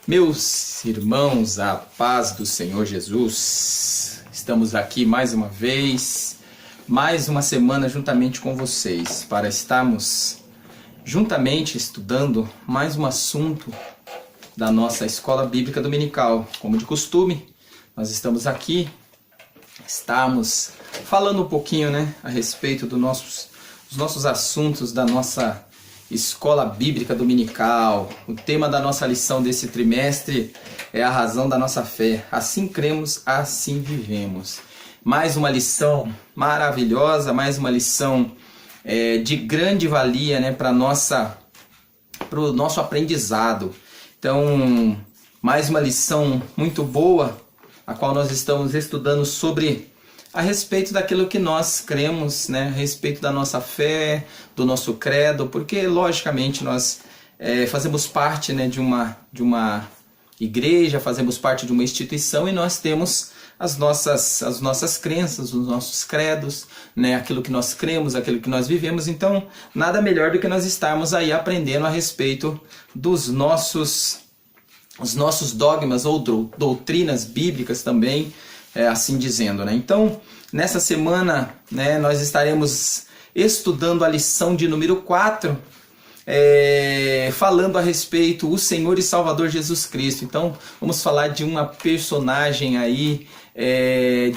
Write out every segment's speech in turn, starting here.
Meus irmãos, a paz do Senhor Jesus, estamos aqui mais uma vez, mais uma semana juntamente com vocês, para estarmos juntamente estudando mais um assunto da nossa Escola Bíblica Dominical. Como de costume, nós estamos aqui, estamos falando um pouquinho, a respeito dos nossos assuntos da nossa Escola Bíblica Dominical. O tema da nossa lição desse trimestre é a razão da nossa fé. Assim cremos, assim vivemos. Mais uma lição maravilhosa, mais uma lição de grande valia, para o nosso aprendizado. Então, mais uma lição muito boa, a qual nós estamos estudando a respeito daquilo que nós cremos, a respeito da nossa fé, do nosso credo, porque logicamente nós fazemos parte de uma igreja, fazemos parte de uma instituição e nós temos as nossas crenças, os nossos credos, aquilo que nós cremos, aquilo que nós vivemos. Então, nada melhor do que nós estarmos aí aprendendo a respeito dos nossos dogmas ou doutrinas bíblicas também, assim dizendo. Então, nessa semana, nós estaremos estudando a lição de número 4, falando a respeito do Senhor e Salvador Jesus Cristo. Então, vamos falar de uma personagem aí,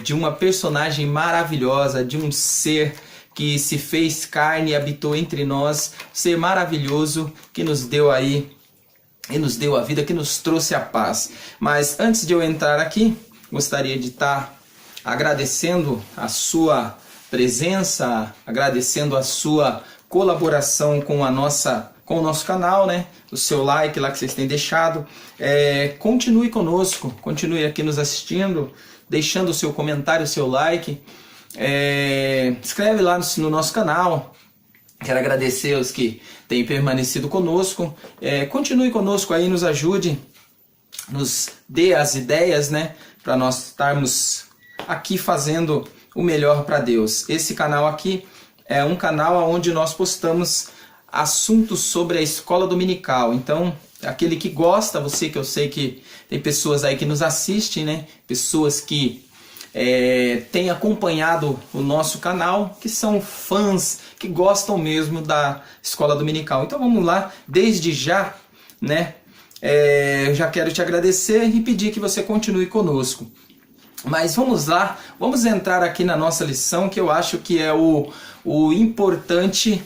de uma personagem maravilhosa, de um ser que se fez carne e habitou entre nós, um ser maravilhoso que nos deu aí, e nos deu a vida, que nos trouxe a paz. Mas antes de eu entrar aqui, gostaria de estar agradecendo a sua presença, agradecendo a sua colaboração com o nosso canal, o seu like lá que vocês têm deixado. Continue conosco, continue aqui nos assistindo, deixando o seu comentário, o seu like. Escreve lá no nosso canal. Quero agradecer aos que têm permanecido conosco. Continue conosco aí, nos ajude, nos dê as ideias, para nós estarmos aqui fazendo o melhor para Deus. Esse canal aqui é um canal onde nós postamos assuntos sobre a escola dominical. Então, aquele que gosta, você, que eu sei que tem pessoas aí que nos assistem, pessoas que têm acompanhado o nosso canal, que são fãs, que gostam mesmo da escola dominical. Então vamos lá, desde já, já quero te agradecer e pedir que você continue conosco. Mas vamos lá, vamos entrar aqui na nossa lição, que eu acho que é o importante,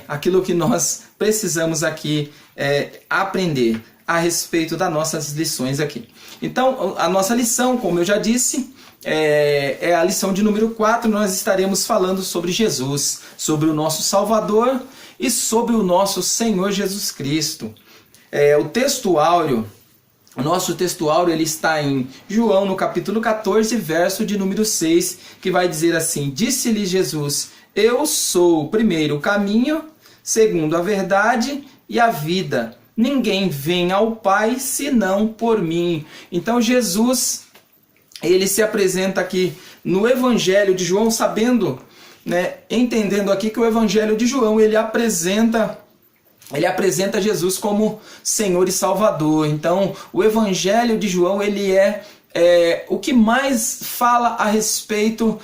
aquilo que nós precisamos aqui aprender a respeito das nossas lições aqui. Então, a nossa lição, como eu já disse, é a lição de número 4, nós estaremos falando sobre Jesus, sobre o nosso Salvador e sobre o nosso Senhor Jesus Cristo. O nosso texto áureo ele está em João, no capítulo 14, verso de número 6, que vai dizer assim: Disse-lhe Jesus, eu sou, primeiro, o caminho, segundo, a verdade e a vida. Ninguém vem ao Pai senão por mim. Então Jesus, ele se apresenta aqui no Evangelho de João, sabendo, entendendo aqui que o Evangelho de João, ele apresenta Jesus como Senhor e Salvador. Então, o Evangelho de João, ele é o que mais fala a respeito,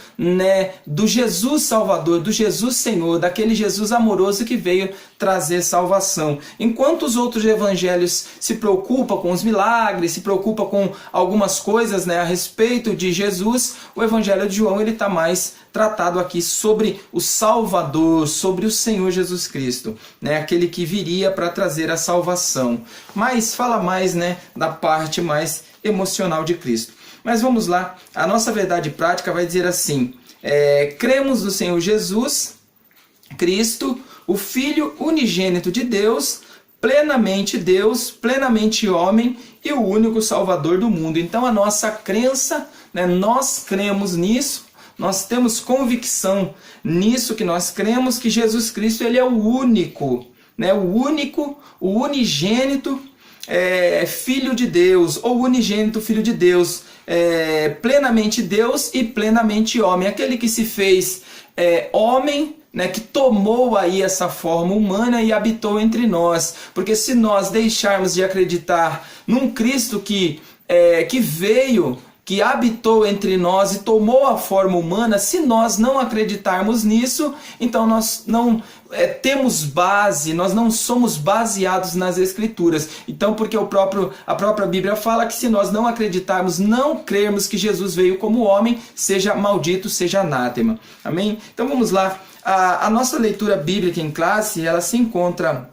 do Jesus Salvador, do Jesus Senhor, daquele Jesus amoroso que veio trazer salvação. Enquanto os outros evangelhos se preocupam com os milagres, se preocupam com algumas coisas, a respeito de Jesus, o Evangelho de João ele está mais tratado aqui sobre o Salvador, sobre o Senhor Jesus Cristo, aquele que viria para trazer a salvação. Mas fala mais, da parte mais emocional de Cristo. Mas vamos lá, a nossa verdade prática vai dizer assim: cremos no Senhor Jesus Cristo, o Filho unigênito de Deus, plenamente homem e o único Salvador do mundo. Então a nossa crença, nós cremos nisso, nós temos convicção nisso, que nós cremos que Jesus Cristo ele é o único, o unigênito, Filho de Deus, ou unigênito Filho de Deus, plenamente Deus e plenamente homem, aquele que se fez homem, né, que tomou aí essa forma humana e habitou entre nós. Porque se nós deixarmos de acreditar num Cristo que veio, que habitou entre nós e tomou a forma humana, se nós não acreditarmos nisso, então nós não temos base, nós não somos baseados nas Escrituras. Então, porque a própria Bíblia fala que se nós não acreditarmos, não crermos que Jesus veio como homem, seja maldito, seja anátema. Amém? Então vamos lá. A nossa leitura bíblica em classe, ela se encontra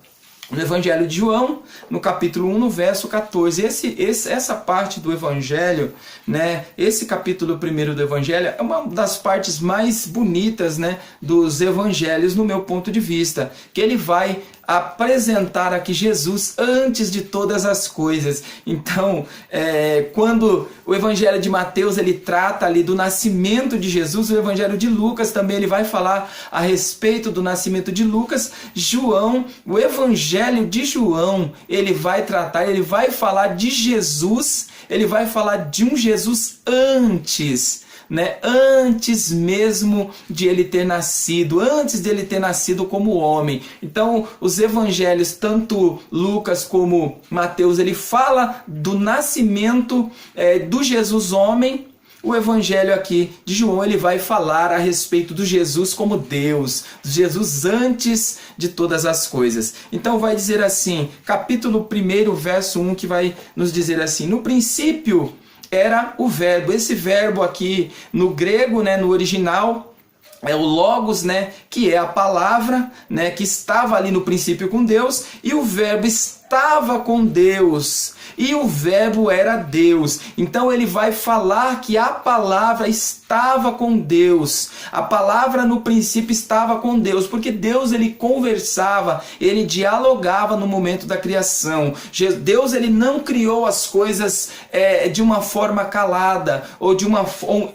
no Evangelho de João, no capítulo 1, no verso 14. Essa parte do Evangelho, né, esse capítulo 1 do Evangelho, é uma das partes mais bonitas, né, dos Evangelhos, no meu ponto de vista, que ele vai apresentar aqui Jesus antes de todas as coisas. Então, quando o Evangelho de Mateus ele trata ali do nascimento de Jesus, o Evangelho de Lucas também ele vai falar a respeito do nascimento de Lucas. O Evangelho de João, ele vai falar de Jesus, ele vai falar de um Jesus antes, né? Antes mesmo de ele ter nascido, antes de ele ter nascido como homem. Então, os evangelhos, tanto Lucas como Mateus, ele fala do nascimento do Jesus homem. O evangelho aqui de João, ele vai falar a respeito do Jesus como Deus, do Jesus antes de todas as coisas. Então vai dizer assim, capítulo 1, verso 1, que vai nos dizer assim: no princípio era o verbo. Esse verbo aqui no grego, né, no original, é o logos, né, que é a palavra, né, que estava ali no princípio com Deus, e o verbo estava com Deus, e o verbo era Deus. Então ele vai falar que a palavra estava com Deus. A palavra no princípio estava com Deus, porque Deus ele conversava, ele dialogava no momento da criação. Deus ele não criou as coisas de uma forma calada ou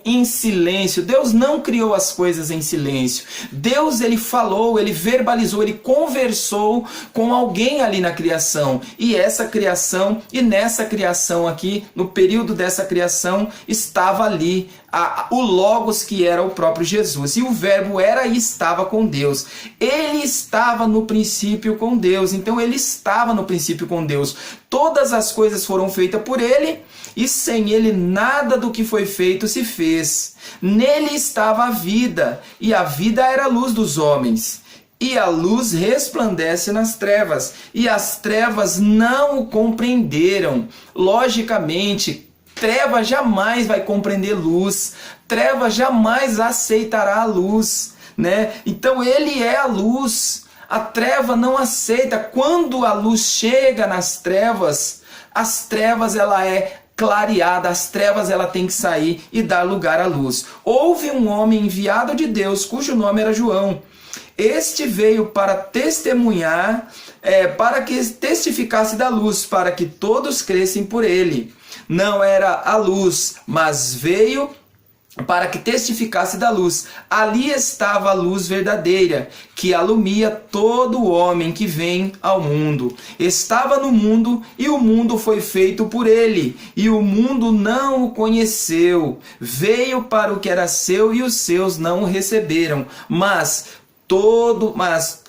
em silêncio. Deus não criou as coisas em silêncio. Deus ele falou, ele verbalizou, ele conversou com alguém ali na criação. E nessa criação aqui, no período dessa criação, estava ali o Logos, que era o próprio Jesus. E o verbo era e estava com Deus. Ele estava no princípio com Deus. Então ele estava no princípio com Deus. Todas as coisas foram feitas por ele, e sem ele nada do que foi feito se fez. Nele estava a vida, e a vida era a luz dos homens. E a luz resplandece nas trevas, e as trevas não o compreenderam. Logicamente, treva jamais vai compreender luz, treva jamais aceitará a luz, né? Então ele é a luz, a treva não aceita. Quando a luz chega nas trevas, as trevas ela é clareada, as trevas ela tem que sair e dar lugar à luz. Houve um homem enviado de Deus, cujo nome era João. Este veio para testemunhar, para que testificasse da luz, para que todos crescem por ele. Não era a luz, mas veio para que testificasse da luz. Ali estava a luz verdadeira, que alumia todo homem que vem ao mundo. Estava no mundo, e o mundo foi feito por ele, e o mundo não o conheceu. Veio para o que era seu, e os seus não o receberam. Mas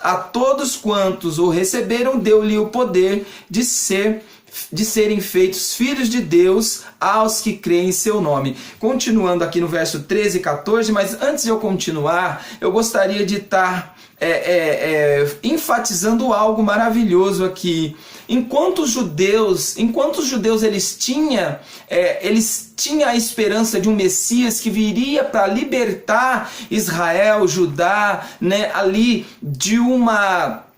a todos quantos o receberam, deu-lhe o poder de serem feitos filhos de Deus, aos que creem em seu nome. Continuando aqui no verso 13 e 14, mas antes de eu continuar, eu gostaria de estar enfatizando algo maravilhoso aqui. Enquanto os judeus eles tinham a esperança de um Messias que viria para libertar Israel, Judá, né, ali de uma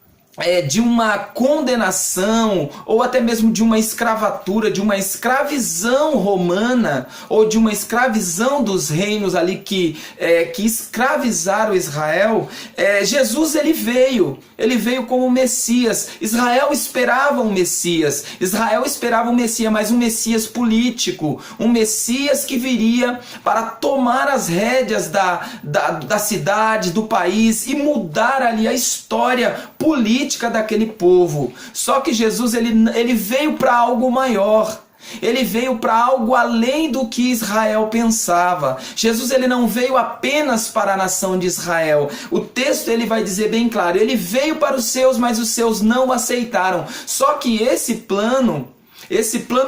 condenação, ou até mesmo de uma escravatura, de uma escravização romana, ou de uma escravização dos reinos ali que escravizaram Israel. Jesus ele veio como Messias. Israel esperava um Messias, mas um Messias político, um Messias que viria para tomar as rédeas da cidade, do país, e mudar ali a história política daquele povo. Só que Jesus ele veio para algo maior. Ele veio para algo além do que Israel pensava. Jesus ele não veio apenas para a nação de Israel. O texto ele vai dizer bem claro, ele veio para os seus, mas os seus não o aceitaram. Só que esse plano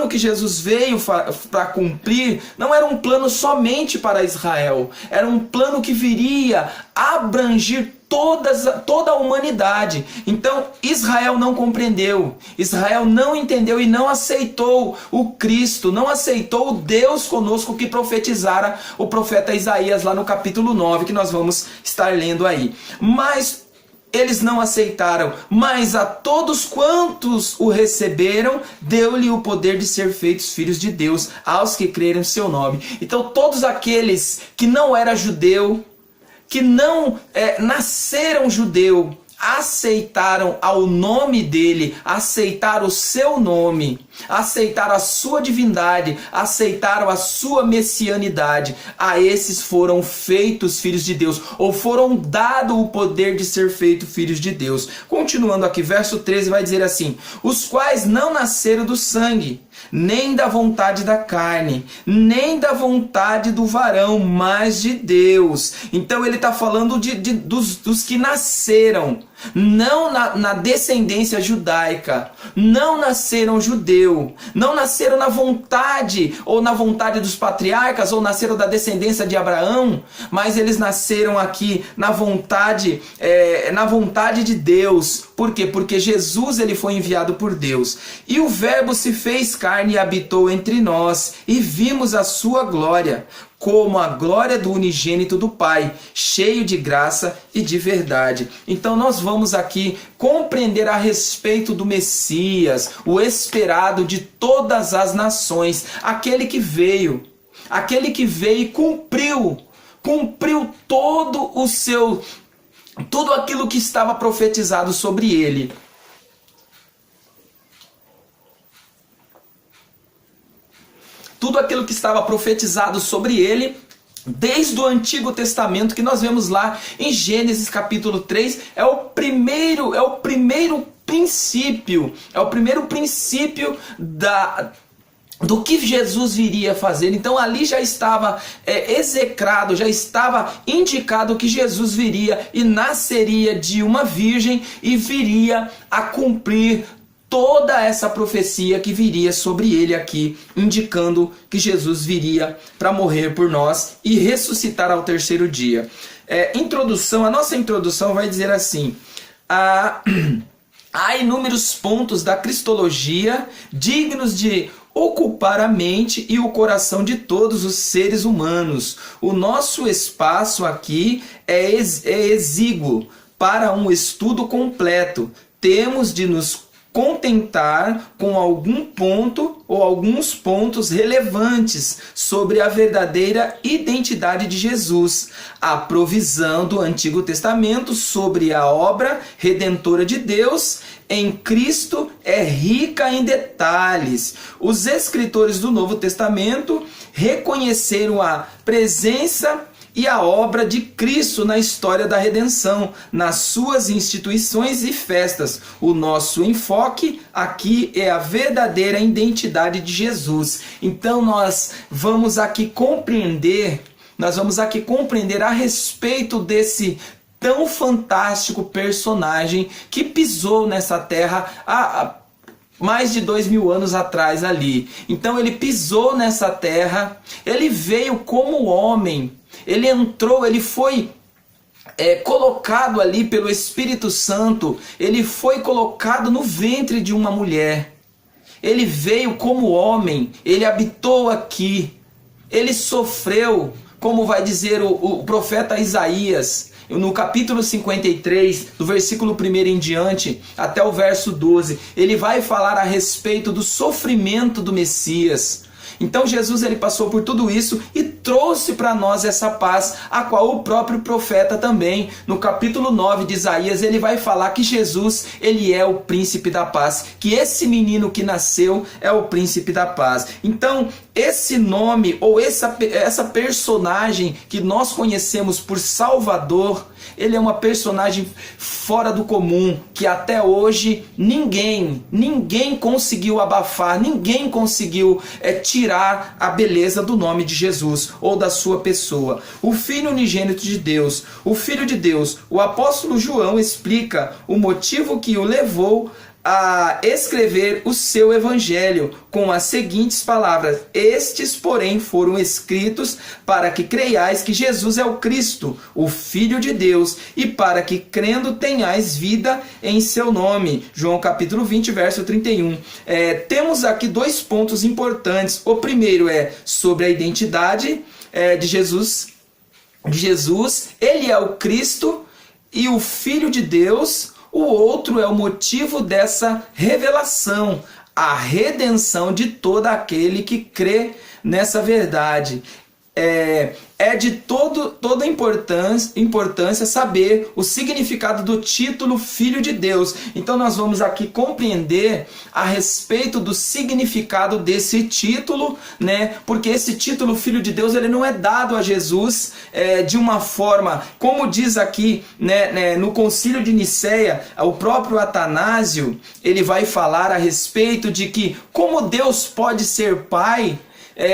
que Jesus veio para cumprir, não era um plano somente para Israel. Era um plano que viria abranger toda a humanidade. Então Israel não compreendeu, Israel não entendeu e não aceitou o Cristo, não aceitou o Deus conosco que profetizara o profeta Isaías lá no capítulo 9, que nós vamos estar lendo aí. Mas eles não aceitaram, mas a todos quantos o receberam, deu-lhe o poder de ser feitos filhos de Deus, aos que creram em seu nome. Então todos aqueles que não eram judeu, que não nasceram judeu, aceitaram ao nome dele, aceitaram o seu nome, aceitaram a sua divindade, aceitaram a sua messianidade. A esses foram feitos filhos de Deus, ou foram dado o poder de ser feito filhos de Deus. Continuando aqui, verso 13 vai dizer assim: os quais não nasceram do sangue, nem da vontade da carne, nem da vontade do varão, mas de Deus. Então ele está falando dos que nasceram, não na descendência judaica, não nasceram judeu, não nasceram na vontade, ou na vontade dos patriarcas, ou nasceram da descendência de Abraão, mas eles nasceram aqui na vontade de Deus. Por quê? Porque Jesus ele foi enviado por Deus. E o Verbo se fez carne e habitou entre nós, e vimos a sua glória, como a glória do unigênito do Pai, cheio de graça e de verdade. Então nós vamos aqui compreender a respeito do Messias, o esperado de todas as nações, aquele que veio e cumpriu tudo aquilo que estava profetizado sobre ele. Tudo aquilo que estava profetizado sobre ele, desde o Antigo Testamento, que nós vemos lá em Gênesis capítulo 3, é o primeiro princípio do que Jesus viria fazer. Então ali já estava execrado, já estava indicado que Jesus viria e nasceria de uma virgem e viria a cumprir toda essa profecia que viria sobre ele aqui, indicando que Jesus viria para morrer por nós e ressuscitar ao terceiro dia. A nossa introdução vai dizer assim: há inúmeros pontos da cristologia dignos de ocupar a mente e o coração de todos os seres humanos. O nosso espaço aqui é exíguo para um estudo completo. Temos de nos contentar com algum ponto ou alguns pontos relevantes sobre a verdadeira identidade de Jesus, a provisão do Antigo Testamento sobre a obra redentora de Deus em Cristo é rica em detalhes. Os escritores do Novo Testamento reconheceram a presença e a obra de Cristo na história da redenção, nas suas instituições e festas. O nosso enfoque aqui é a verdadeira identidade de Jesus. Então nós vamos aqui compreender a respeito desse tão fantástico personagem que pisou nessa terra há mais de 2000 anos atrás ali. Então ele pisou nessa terra, ele veio como homem, ele entrou, ele foi colocado ali pelo Espírito Santo, ele foi colocado no ventre de uma mulher, ele veio como homem, ele habitou aqui, ele sofreu, como vai dizer o profeta Isaías, no capítulo 53, do versículo 1 em diante, até o verso 12, ele vai falar a respeito do sofrimento do Messias. Então Jesus ele passou por tudo isso e trouxe para nós essa paz, a qual o próprio profeta também, no capítulo 9 de Isaías, ele vai falar que Jesus, ele é o príncipe da paz, que esse menino que nasceu é o príncipe da paz. Então, esse nome ou essa personagem que nós conhecemos por Salvador, ele é uma personagem fora do comum, que até hoje ninguém conseguiu abafar, ninguém conseguiu tirar a beleza do nome de Jesus ou da sua pessoa. O Filho unigênito de Deus, o Filho de Deus. O apóstolo João explica o motivo que o levou a escrever o seu evangelho com as seguintes palavras: estes, porém, foram escritos para que creiais que Jesus é o Cristo, o Filho de Deus, e para que, crendo, tenhais vida em seu nome. João capítulo 20, verso 31. Temos aqui dois pontos importantes. O primeiro é sobre a identidade de Jesus. Ele é o Cristo e o Filho de Deus. O outro é o motivo dessa revelação, a redenção de todo aquele que crê nessa verdade. É de toda importância saber o significado do título Filho de Deus. Então nós vamos aqui compreender a respeito do significado desse título, né? Porque esse título Filho de Deus, ele não é dado a Jesus de uma forma, como diz aqui, né, no Concílio de Nicéia, o próprio Atanásio, ele vai falar a respeito de que como Deus pode ser Pai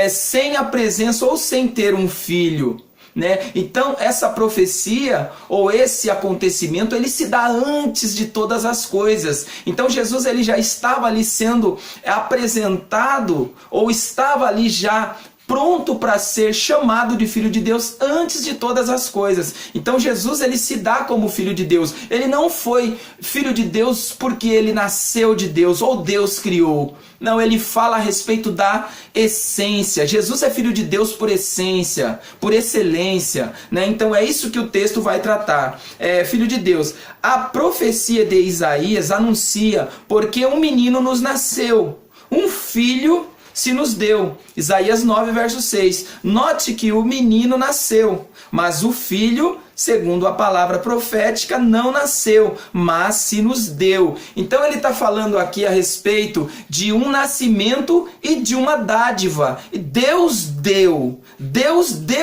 sem a presença ou sem ter um filho, né? Então essa profecia ou esse acontecimento, ele se dá antes de todas as coisas. Então Jesus, ele já estava ali sendo apresentado, ou estava ali já pronto para ser chamado de Filho de Deus antes de todas as coisas. Então Jesus, ele se dá como Filho de Deus. Ele não foi Filho de Deus porque ele nasceu de Deus ou Deus criou. Não, ele fala a respeito da essência. Jesus é Filho de Deus por essência, por excelência, né? Então é isso que o texto vai tratar. Filho de Deus. A profecia de Isaías anuncia: porque um menino nos nasceu, um filho se nos deu. Isaías 9, verso 6. Note que o menino nasceu, mas o filho, segundo a palavra profética, não nasceu, mas se nos deu. Então ele está falando aqui a respeito de um nascimento e de uma dádiva. Deus deu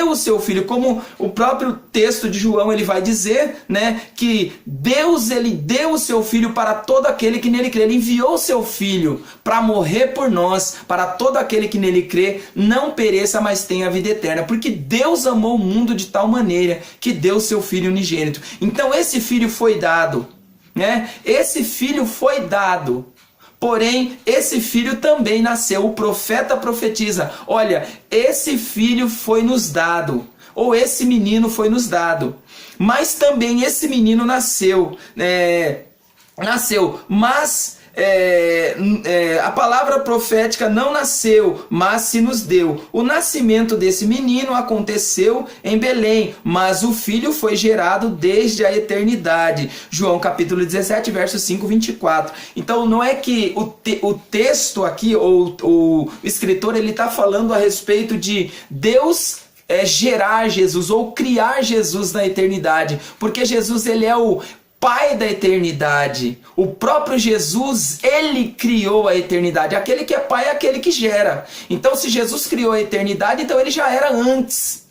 o seu filho, como o próprio texto de João ele vai dizer, né, que Deus, ele deu o seu filho para todo aquele que nele crê. Ele enviou o seu filho para morrer por nós, para todo aquele que nele crê não pereça, mas tenha a vida eterna. Porque Deus amou o mundo de tal maneira que deu o seu filho unigênito. Então esse filho foi dado, né? Esse filho foi dado. Porém, esse filho também nasceu. O profeta profetiza: olha, esse filho foi nos dado, ou esse menino foi nos dado. Mas também esse menino nasceu, mas a palavra profética não nasceu, mas se nos deu. O nascimento desse menino aconteceu em Belém, mas o filho foi gerado desde a eternidade. João capítulo 17, verso 5, 24. Então não é que o texto aqui, ou o escritor, ele está falando a respeito de Deus gerar Jesus ou criar Jesus na eternidade, porque Jesus, ele é o Pai da eternidade. O próprio Jesus, ele criou a eternidade. Aquele que é Pai é aquele que gera. Então se Jesus criou a eternidade, então ele já era antes,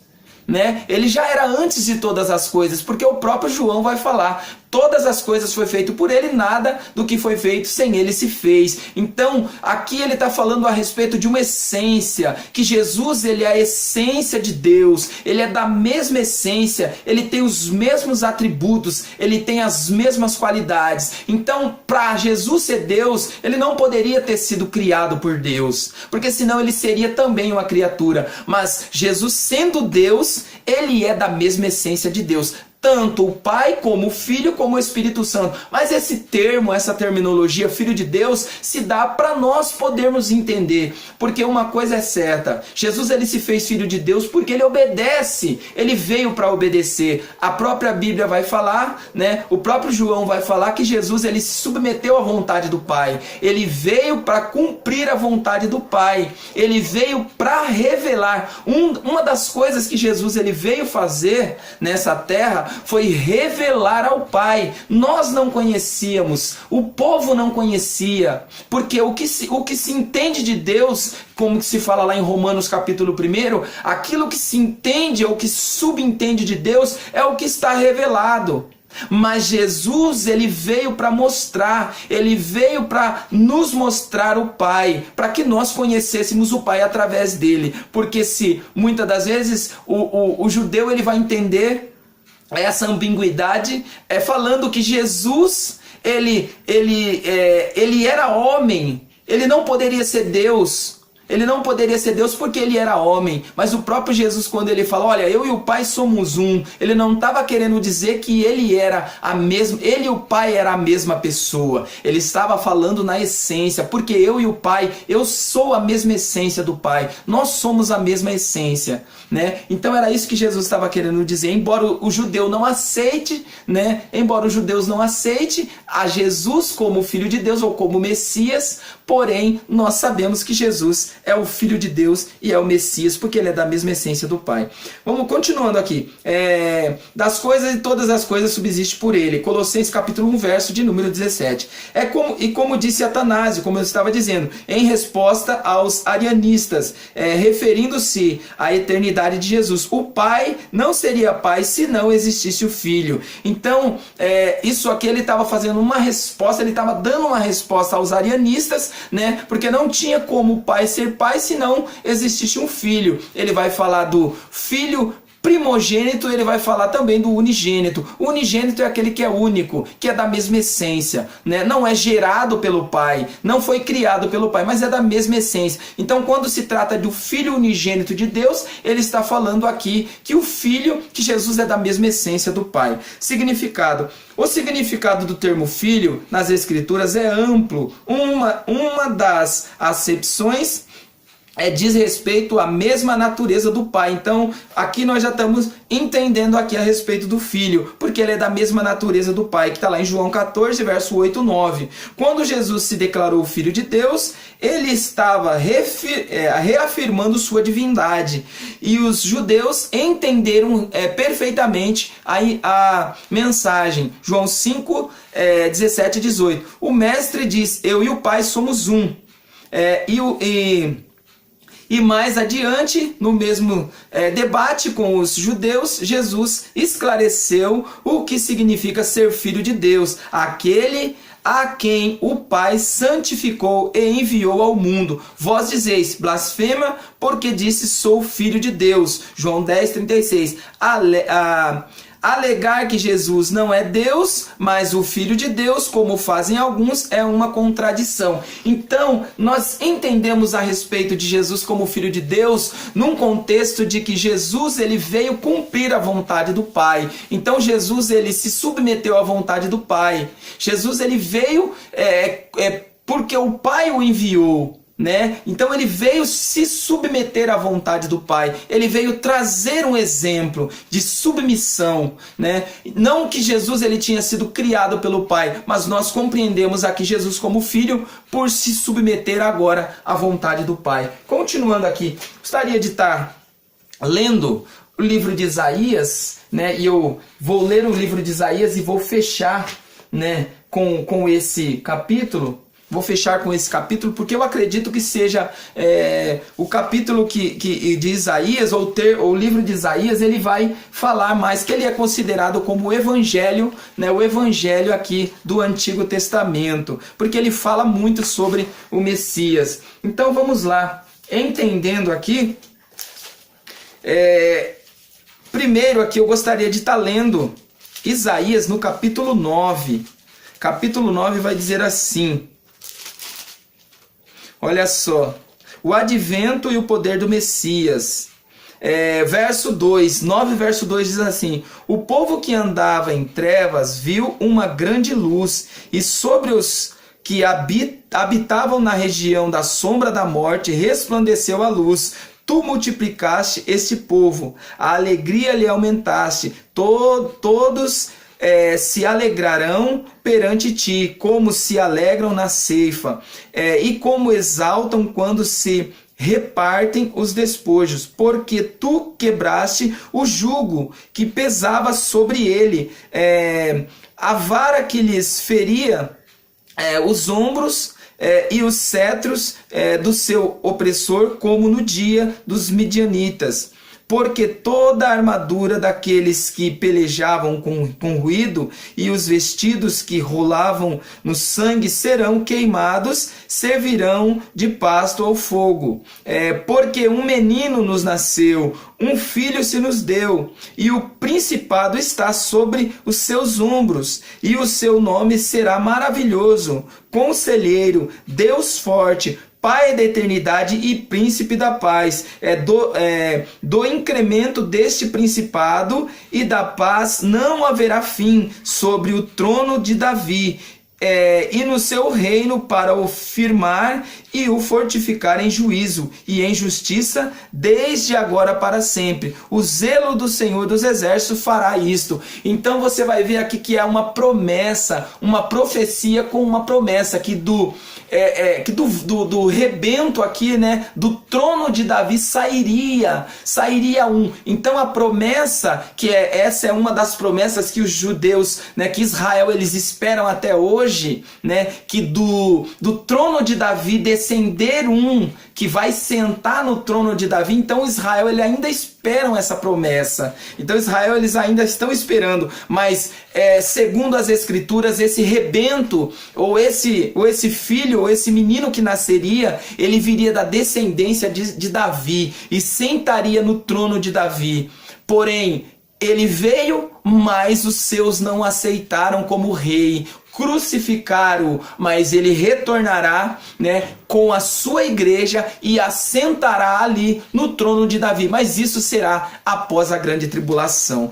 né? Ele já era antes de todas as coisas, porque o próprio João vai falar: todas as coisas foi feito por ele, nada do que foi feito sem ele se fez. Então, aqui ele está falando a respeito de uma essência, que Jesus, ele é a essência de Deus, ele é da mesma essência, ele tem os mesmos atributos, ele tem as mesmas qualidades. Então, para Jesus ser Deus, ele não poderia ter sido criado por Deus, porque senão ele seria também uma criatura. Mas Jesus, sendo Deus, ele é da mesma essência de Deus. Tanto o Pai como o Filho como o Espírito Santo. Mas esse termo, essa terminologia Filho de Deus, se dá para nós podermos entender. Porque uma coisa é certa: Jesus, ele se fez Filho de Deus porque ele obedece. Ele veio para obedecer. A própria Bíblia vai falar, né? O próprio João vai falar que Jesus, ele se submeteu à vontade do Pai. Ele veio para cumprir a vontade do Pai. Ele veio para revelar. Uma das coisas que Jesus, ele veio fazer nessa terra foi revelar ao Pai. Nós não conhecíamos, o povo não conhecia, porque o que se entende de Deus, como que se fala lá em Romanos capítulo 1, aquilo que se entende ou que subentende de Deus é o que está revelado. Mas Jesus, ele veio para mostrar, ele veio para nos mostrar o Pai, para que nós conhecêssemos o Pai através dele. Porque se muitas das vezes o judeu ele vai entender essa ambiguidade falando que Jesus ele era homem, ele não poderia ser Deus. Ele não poderia ser Deus porque ele era homem. Mas o próprio Jesus, quando ele fala, olha, eu e o Pai somos um, ele não estava querendo dizer que ele era a mesma, ele e o Pai era a mesma pessoa. Ele estava falando na essência, porque eu e o Pai, eu sou a mesma essência do Pai. Nós somos a mesma essência, né? Então era isso que Jesus estava querendo dizer. Embora o judeu não aceite, né? Embora os judeus não aceitem a Jesus como Filho de Deus ou como Messias, porém nós sabemos que Jesus é o Filho de Deus e é o Messias, porque ele é da mesma essência do Pai. Vamos continuando aqui. Das coisas e todas as coisas subsiste por ele. Colossenses capítulo 1, verso de número 17. Como disse Atanásio, como eu estava dizendo, em resposta aos arianistas, referindo-se à eternidade de Jesus. O Pai não seria Pai se não existisse o Filho. Então, isso aqui ele estava fazendo uma resposta, ele estava dando uma resposta aos arianistas, né? Porque não tinha como o Pai ser Pai se não existisse um Filho. Ele vai falar do Filho primogênito, ele vai falar também do unigênito. O unigênito é aquele que é único, que é da mesma essência, né? Não é gerado pelo Pai, não foi criado pelo Pai, mas é da mesma essência. Então, quando se trata do Filho unigênito de Deus, ele está falando aqui que o Filho, que Jesus é da mesma essência do Pai. Significado. O significado do termo filho nas Escrituras é amplo. Uma das acepções diz respeito à mesma natureza do Pai. Então, aqui nós já estamos entendendo aqui a respeito do Filho, porque ele é da mesma natureza do Pai, que está lá em João 14, verso 8 e 9. Quando Jesus se declarou Filho de Deus, ele estava reafirmando sua divindade. E os judeus entenderam perfeitamente a mensagem. João 5, 17 e 18. O mestre diz, eu e o Pai somos um. E mais adiante, no mesmo debate com os judeus, Jesus esclareceu o que significa ser filho de Deus, aquele a quem o Pai santificou e enviou ao mundo. Vós dizeis, blasfema, porque disse, sou filho de Deus. João 10, 36. Alegar que Jesus não é Deus, mas o Filho de Deus, como fazem alguns, é uma contradição. Então, nós entendemos a respeito de Jesus como Filho de Deus num contexto de que Jesus ele veio cumprir a vontade do Pai. Então, Jesus ele se submeteu à vontade do Pai. Jesus ele veio porque o Pai o enviou. Né? Então ele veio se submeter à vontade do Pai. Ele veio trazer um exemplo de submissão, né? Não que Jesus ele tinha sido criado pelo Pai, mas nós compreendemos aqui Jesus como filho por se submeter agora à vontade do Pai. Continuando aqui, gostaria de estar lendo o livro de Isaías, né? E eu vou ler o livro de Isaías e vou fechar, né, com esse capítulo. Vou fechar com esse capítulo porque eu acredito que seja o capítulo de Isaías, ou o livro de Isaías, ele vai falar mais, que ele é considerado como o evangelho, né, o evangelho aqui do Antigo Testamento, porque ele fala muito sobre o Messias. Então vamos lá, entendendo aqui, primeiro aqui eu gostaria de estar lendo Isaías no capítulo 9. Capítulo 9 vai dizer assim, olha só, o advento e o poder do Messias. Verso 2, 9 verso 2 diz assim, o povo que andava em trevas viu uma grande luz, e sobre os que habitavam na região da sombra da morte resplandeceu a luz. Tu multiplicaste este povo, a alegria lhe aumentaste, todos se alegrarão perante ti, como se alegram na ceifa, e como exaltam quando se repartem os despojos, porque tu quebraste o jugo que pesava sobre ele, a vara que lhes feria os ombros, e os cetros do seu opressor, como no dia dos midianitas. Porque toda a armadura daqueles que pelejavam com ruído e os vestidos que rolavam no sangue serão queimados, servirão de pasto ao fogo. Porque um menino nos nasceu, um filho se nos deu, e o principado está sobre os seus ombros, e o seu nome será maravilhoso, Conselheiro, Deus forte, Pai da eternidade e príncipe da paz. Do incremento deste principado e da paz não haverá fim sobre o trono de Davi, e no seu reino, para o firmar e o fortificar em juízo e em justiça, desde agora para sempre. O zelo do Senhor dos Exércitos fará isto. Então você vai ver aqui que é uma promessa, uma profecia com uma promessa, que do rebento aqui, né, do trono de Davi sairia um. Então a promessa, essa é uma das promessas que os judeus, né, que Israel, eles esperam até hoje, né, que do trono de Davi descender um que vai sentar no trono de Davi. Então Israel, ele ainda esperam essa promessa. Então Israel, eles ainda estão esperando, mas segundo as escrituras, esse rebento, ou esse filho, ou esse menino que nasceria, ele viria da descendência de Davi e sentaria no trono de Davi. Porém, ele veio, mas os seus não aceitaram como rei, crucificaram, mas ele retornará, né, com a sua igreja e assentará ali no trono de Davi. Mas isso será após a grande tribulação.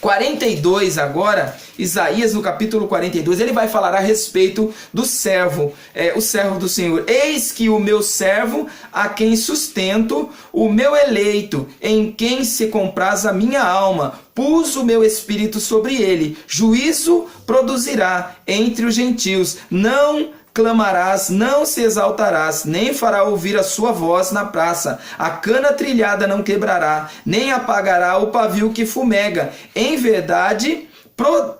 42 agora, Isaías no capítulo 42, ele vai falar a respeito do servo, o servo do Senhor. Eis que o meu servo, a quem sustento, o meu eleito, em quem se compraz a minha alma, pus o meu espírito sobre ele. Juízo produzirá entre os gentios, não clamarás, não se exaltarás, nem fará ouvir a sua voz na praça. A cana trilhada não quebrará, nem apagará o pavio que fumega. Em verdade,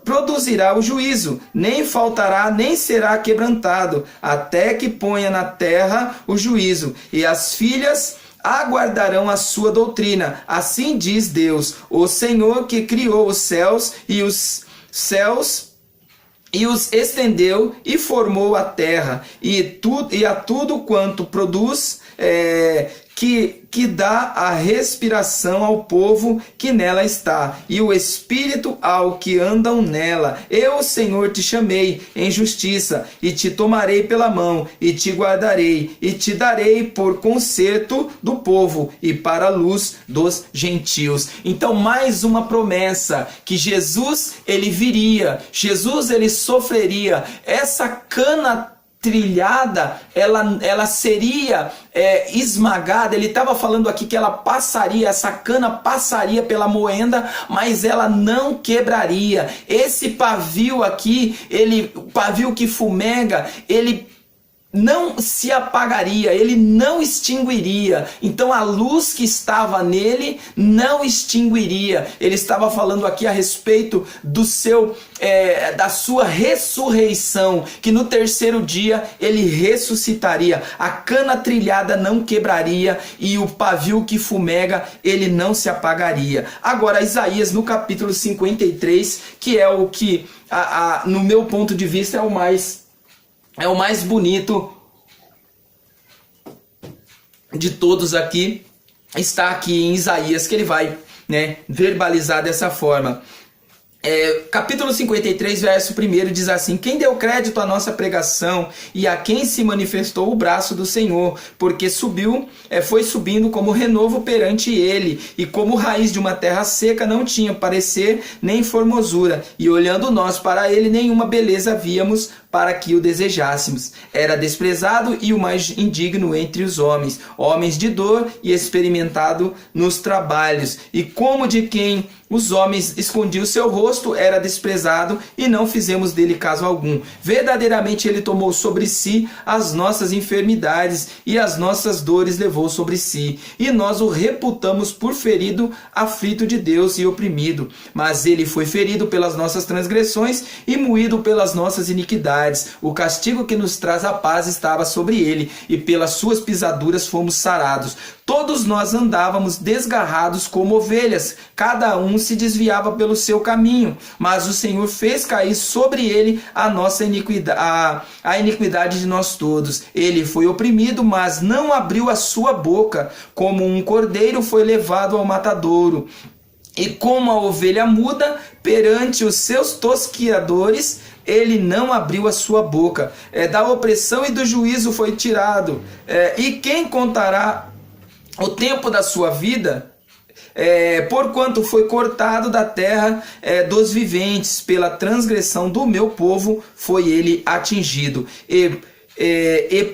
produzirá o juízo, nem faltará, nem será quebrantado, até que ponha na terra o juízo, e as filhas aguardarão a sua doutrina. Assim diz Deus, o Senhor, que criou os céus e os estendeu e formou a terra, e a tudo quanto produz, que dá a respiração ao povo que nela está, e o espírito ao que andam nela. Eu, Senhor, te chamei em justiça, e te tomarei pela mão, e te guardarei, e te darei por conserto do povo, e para a luz dos gentios. Então, mais uma promessa, que Jesus, ele viria, Jesus, ele sofreria. Essa cana trilhada, ela seria esmagada. Ele estava falando aqui que ela passaria, essa cana passaria pela moenda, mas ela não quebraria. Esse pavio aqui, o pavio que fumega, ele não se apagaria, ele não extinguiria. Então a luz que estava nele não extinguiria. Ele estava falando aqui a respeito da sua ressurreição, que no terceiro dia ele ressuscitaria. A cana trilhada não quebraria e o pavio que fumega, ele não se apagaria. Agora Isaías no capítulo 53, que é o que no meu ponto de vista é o mais bonito de todos aqui, está aqui em Isaías, que ele vai, né, verbalizar dessa forma. Capítulo 53, verso 1 diz assim: quem deu crédito à nossa pregação e a quem se manifestou o braço do Senhor, porque foi subindo como renovo perante ele, e como raiz de uma terra seca, não tinha parecer nem formosura, e olhando nós para ele, nenhuma beleza víamos para que o desejássemos. Era desprezado e o mais indigno entre os homens de dor e experimentado nos trabalhos, e como de quem os homens escondiam o seu rosto, era desprezado e não fizemos dele caso algum. Verdadeiramente ele tomou sobre si as nossas enfermidades e as nossas dores levou sobre si. E nós o reputamos por ferido, aflito de Deus e oprimido. Mas ele foi ferido pelas nossas transgressões e moído pelas nossas iniquidades. O castigo que nos traz a paz estava sobre ele, e pelas suas pisaduras fomos sarados. Todos nós andávamos desgarrados como ovelhas, cada um se desviava pelo seu caminho, mas o Senhor fez cair sobre ele a nossa iniquidade, a iniquidade de nós todos. Ele foi oprimido, mas não abriu a sua boca, como um cordeiro foi levado ao matadouro. E como a ovelha muda perante os seus tosquiadores, ele não abriu a sua boca. Da opressão e do juízo foi tirado. E quem contará o tempo da sua vida? Porquanto foi cortado da terra dos viventes, pela transgressão do meu povo foi ele atingido. E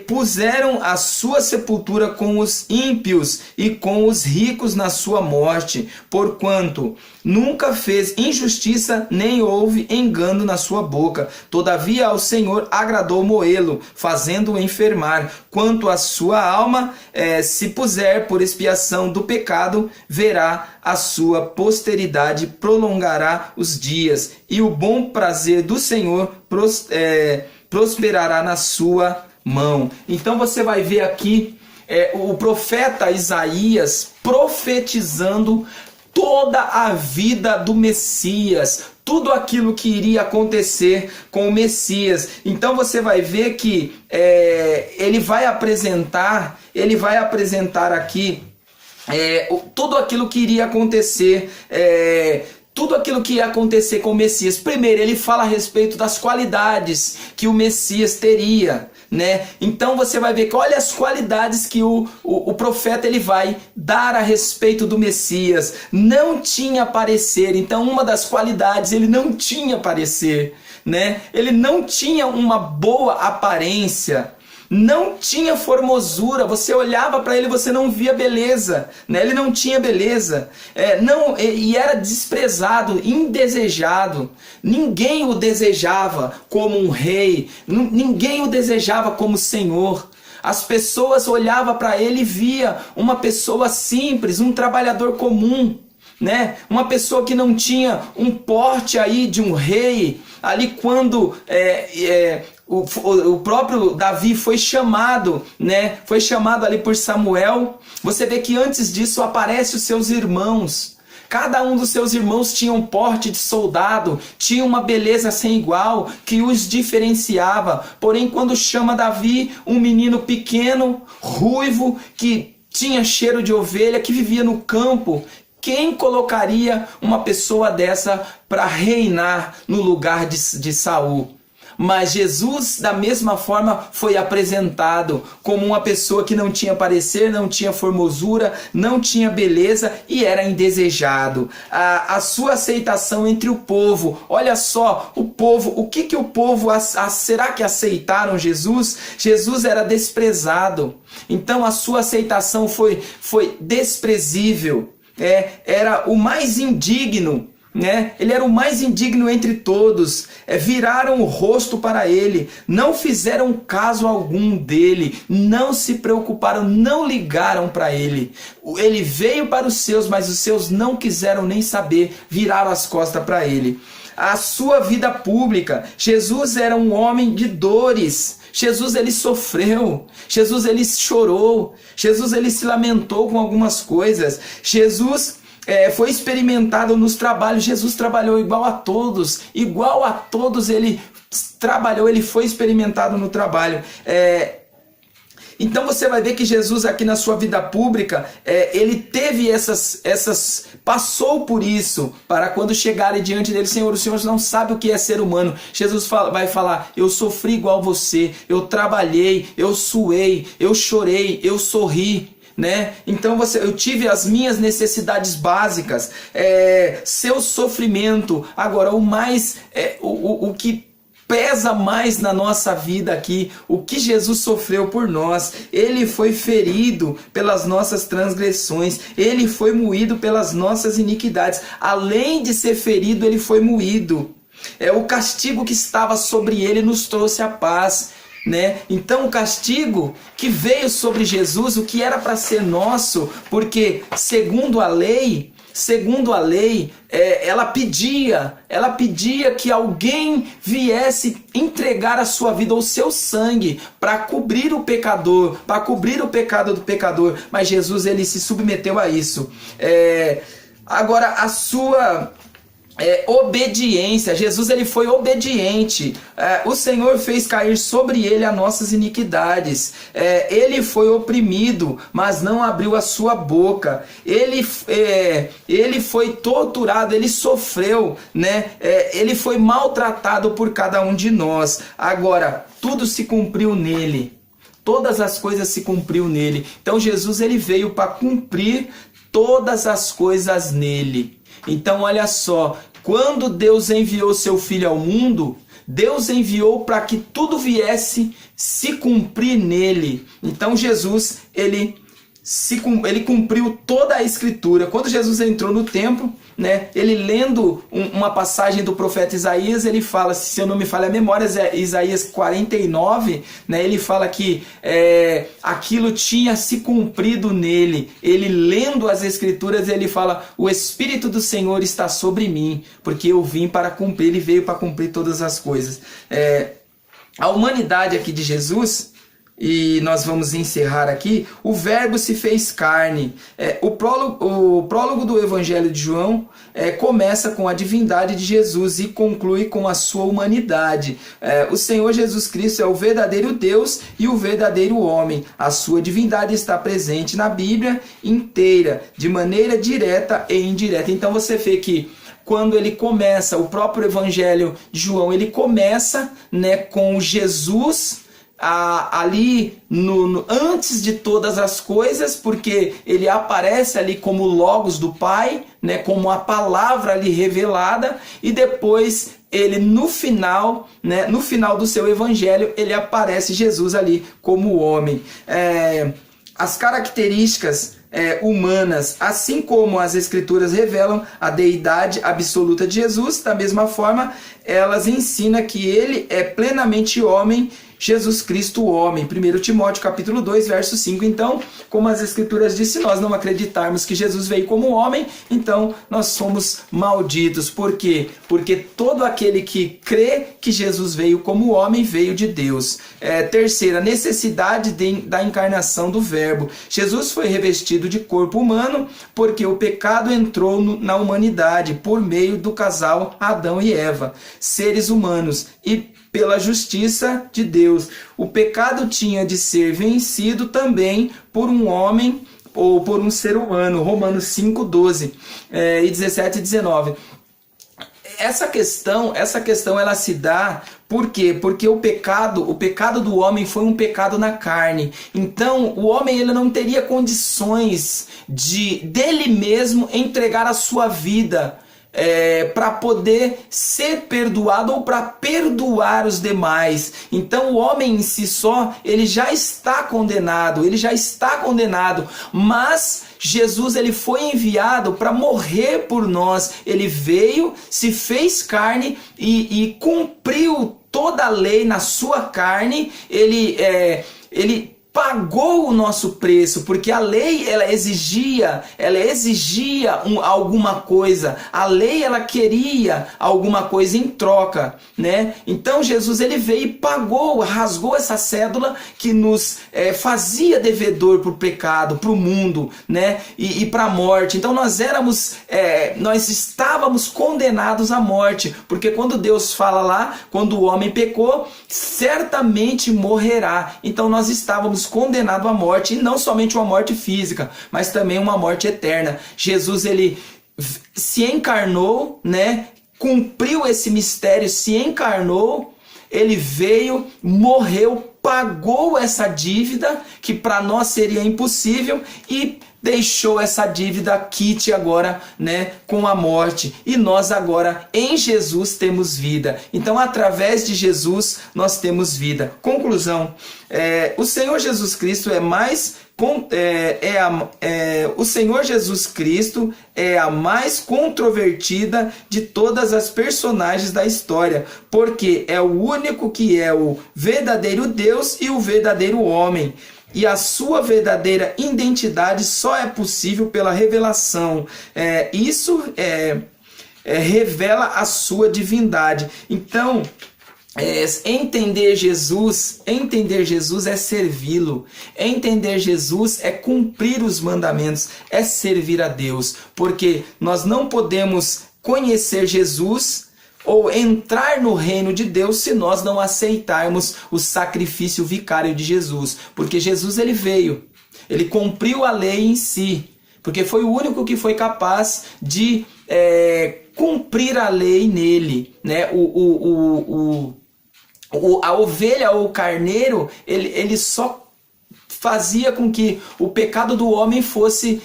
puseram a sua sepultura com os ímpios e com os ricos na sua morte, porquanto nunca fez injustiça, nem houve engano na sua boca. Todavia ao Senhor agradou moê-lo, fazendo-o enfermar. Quanto à sua alma se puser por expiação do pecado, verá a sua posteridade, prolongará os dias, e o bom prazer do Senhor prosperará na sua mão. Então você vai ver aqui o profeta Isaías profetizando toda a vida do Messias, tudo aquilo que iria acontecer com o Messias. Então você vai ver que ele vai apresentar aqui tudo aquilo que iria acontecer. Tudo aquilo que ia acontecer com o Messias. Primeiro, ele fala a respeito das qualidades que o Messias teria, né? Então você vai ver que olha as qualidades que o profeta ele vai dar a respeito do Messias. Não tinha parecer. Então uma das qualidades, ele não tinha parecer, né? Ele não tinha uma boa aparência. Não tinha formosura, você olhava para ele e você não via beleza, né? Ele não tinha beleza, e era desprezado, indesejado. Ninguém o desejava como um rei, ninguém o desejava como Senhor. As pessoas olhavam para ele e via uma pessoa simples, um trabalhador comum, né? Uma pessoa que não tinha um porte aí de um rei. Ali quando o próprio Davi foi chamado, né? Foi chamado ali por Samuel. Você vê que antes disso aparecem os seus irmãos. Cada um dos seus irmãos tinha um porte de soldado, tinha uma beleza sem igual que os diferenciava. Porém, quando chama Davi, um menino pequeno, ruivo, que tinha cheiro de ovelha, que vivia no campo, quem colocaria uma pessoa dessa para reinar no lugar de Saul? Mas Jesus, da mesma forma, foi apresentado como uma pessoa que não tinha parecer, não tinha formosura, não tinha beleza e era indesejado. A sua aceitação entre o povo, olha só, o povo, o que o povo, será que aceitaram Jesus? Jesus era desprezado, então a sua aceitação foi desprezível. Era o mais indigno, né? Ele era o mais indigno entre todos. Viraram o rosto para ele, não fizeram caso algum dele, não se preocuparam, não ligaram para ele. Ele veio para os seus, mas os seus não quiseram nem saber, viraram as costas para ele. A sua vida pública, Jesus era um homem de dores. Jesus ele sofreu, Jesus ele chorou, Jesus ele se lamentou com algumas coisas. Jesus foi experimentado nos trabalhos. Jesus trabalhou igual a todos ele trabalhou, ele foi experimentado no trabalho. Então você vai ver que Jesus aqui na sua vida pública, ele teve passou por isso, para quando chegarem diante dele, Senhor, o Senhor não sabe o que é ser humano. Jesus vai falar, eu sofri igual você, eu trabalhei, eu suei, eu chorei, eu sorri, né? Então eu tive as minhas necessidades básicas, seu sofrimento. Agora o que pesa mais na nossa vida aqui, o que Jesus sofreu por nós. Ele foi ferido pelas nossas transgressões, ele foi moído pelas nossas iniquidades. Além de ser ferido, ele foi moído. O castigo que estava sobre ele nos trouxe a paz, né? Então o castigo que veio sobre Jesus, o que era para ser nosso, porque segundo a lei, ela pedia que alguém viesse entregar a sua vida, o seu sangue, para cobrir o pecador, para cobrir o pecado do pecador. Mas Jesus, ele se submeteu a isso. Agora, a sua obediência, Jesus, ele foi obediente. O Senhor fez cair sobre ele as nossas iniquidades. Ele foi oprimido, mas não abriu a sua boca. Ele foi torturado, ele sofreu, né? Ele foi maltratado por cada um de nós. Agora, tudo se cumpriu nele. Todas as coisas se cumpriu nele. Então Jesus, ele veio para cumprir todas as coisas nele. Então olha só, quando Deus enviou seu Filho ao mundo, Deus enviou para que tudo viesse se cumprir nele. Então Jesus, ele cumpriu toda a Escritura. Quando Jesus entrou no templo, né, ele lendo uma passagem do profeta Isaías, ele fala, se eu não me falha a memória, Isaías 49, né, ele fala que aquilo tinha se cumprido nele. Ele lendo as Escrituras, ele fala, o Espírito do Senhor está sobre mim, porque eu vim para cumprir, ele veio para cumprir todas as coisas. A humanidade aqui de Jesus, e nós vamos encerrar aqui, o Verbo se fez carne. O prólogo do Evangelho de João começa com a divindade de Jesus e conclui com a sua humanidade. O Senhor Jesus Cristo é o verdadeiro Deus e o verdadeiro homem. A sua divindade está presente na Bíblia inteira, de maneira direta e indireta. Então você vê que quando ele começa, o próprio Evangelho de João, ele começa, né, com Jesus ali antes de todas as coisas, porque ele aparece ali como Logos do Pai, né, como a palavra ali revelada, e depois ele no final do seu evangelho, ele aparece Jesus ali como homem. As características humanas, assim como as Escrituras revelam a deidade absoluta de Jesus, da mesma forma, elas ensinam que ele é plenamente homem, Jesus Cristo homem. 1 Timóteo capítulo 2, verso 5. Então, como as Escrituras dizem, se nós não acreditarmos que Jesus veio como homem, então nós somos malditos. Por quê? Porque todo aquele que crê que Jesus veio como homem, veio de Deus. Terceira, necessidade da encarnação do Verbo. Jesus foi revestido de corpo humano porque o pecado entrou na humanidade por meio do casal Adão e Eva, seres humanos, e pela justiça de Deus. O pecado tinha de ser vencido também por um homem ou por um ser humano. Romanos 5, 12 e 17 e 19. Essa questão ela se dá por quê? Porque o pecado do homem foi um pecado na carne. Então, o homem ele não teria condições dele mesmo entregar a sua vida para poder ser perdoado ou para perdoar os demais. Então o homem em si só, ele já está condenado, mas Jesus ele foi enviado para morrer por nós. Ele veio, se fez carne e cumpriu toda a lei na sua carne. Ele pagou o nosso preço, porque a lei ela exigia alguma coisa. A lei ela queria alguma coisa em troca, né? Então Jesus ele veio e pagou, rasgou essa cédula que nos fazia devedor para o pecado, para o mundo, né? E para a morte. Então nós estávamos condenados à morte, porque quando Deus fala lá, quando o homem pecou, certamente morrerá. Então nós estávamos condenados à morte, e não somente uma morte física, mas também uma morte eterna. Jesus ele se encarnou, né? Cumpriu esse mistério, se encarnou, ele veio, morreu, pagou essa dívida, que para nós seria impossível, e deixou essa dívida quite agora, né, com a morte. E nós agora, em Jesus, temos vida. Então, através de Jesus, nós temos vida. Conclusão, o Senhor Jesus Cristo o Senhor Jesus Cristo é a mais controvertida de todas as personagens da história, porque é o único que é o verdadeiro Deus e o verdadeiro homem. E a sua verdadeira identidade só é possível pela revelação. Isso revela a sua divindade. Então, entender Jesus é servi-lo. Entender Jesus é cumprir os mandamentos, é servir a Deus. Porque nós não podemos conhecer Jesus ou entrar no reino de Deus se nós não aceitarmos o sacrifício vicário de Jesus. Porque Jesus ele veio, ele cumpriu a lei em si, porque foi o único que foi capaz de cumprir a lei nele, né? A ovelha ou o carneiro, ele só fazia com que o pecado do homem fosse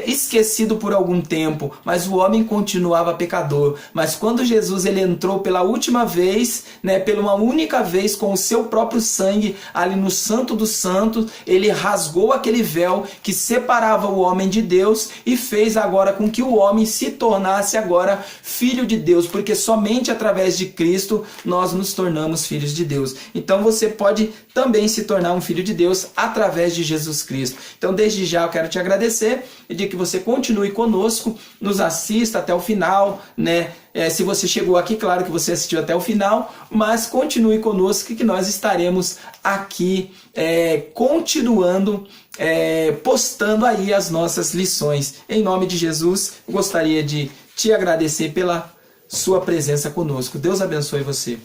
esquecido por algum tempo, mas o homem continuava pecador. Mas quando Jesus ele entrou pela última vez, né, pela uma única vez, com o seu próprio sangue ali no Santo dos Santos, ele rasgou aquele véu que separava o homem de Deus e fez agora com que o homem se tornasse agora filho de Deus, porque somente através de Cristo nós nos tornamos filhos de Deus. Então você pode também se tornar um filho de Deus através de Jesus Cristo. Então desde já eu quero te agradecer e de que você continue conosco, nos assista até o final, né? Se você chegou aqui, claro que você assistiu até o final, mas continue conosco que nós estaremos aqui continuando postando aí as nossas lições. Em nome de Jesus, eu gostaria de te agradecer pela sua presença conosco. Deus abençoe você.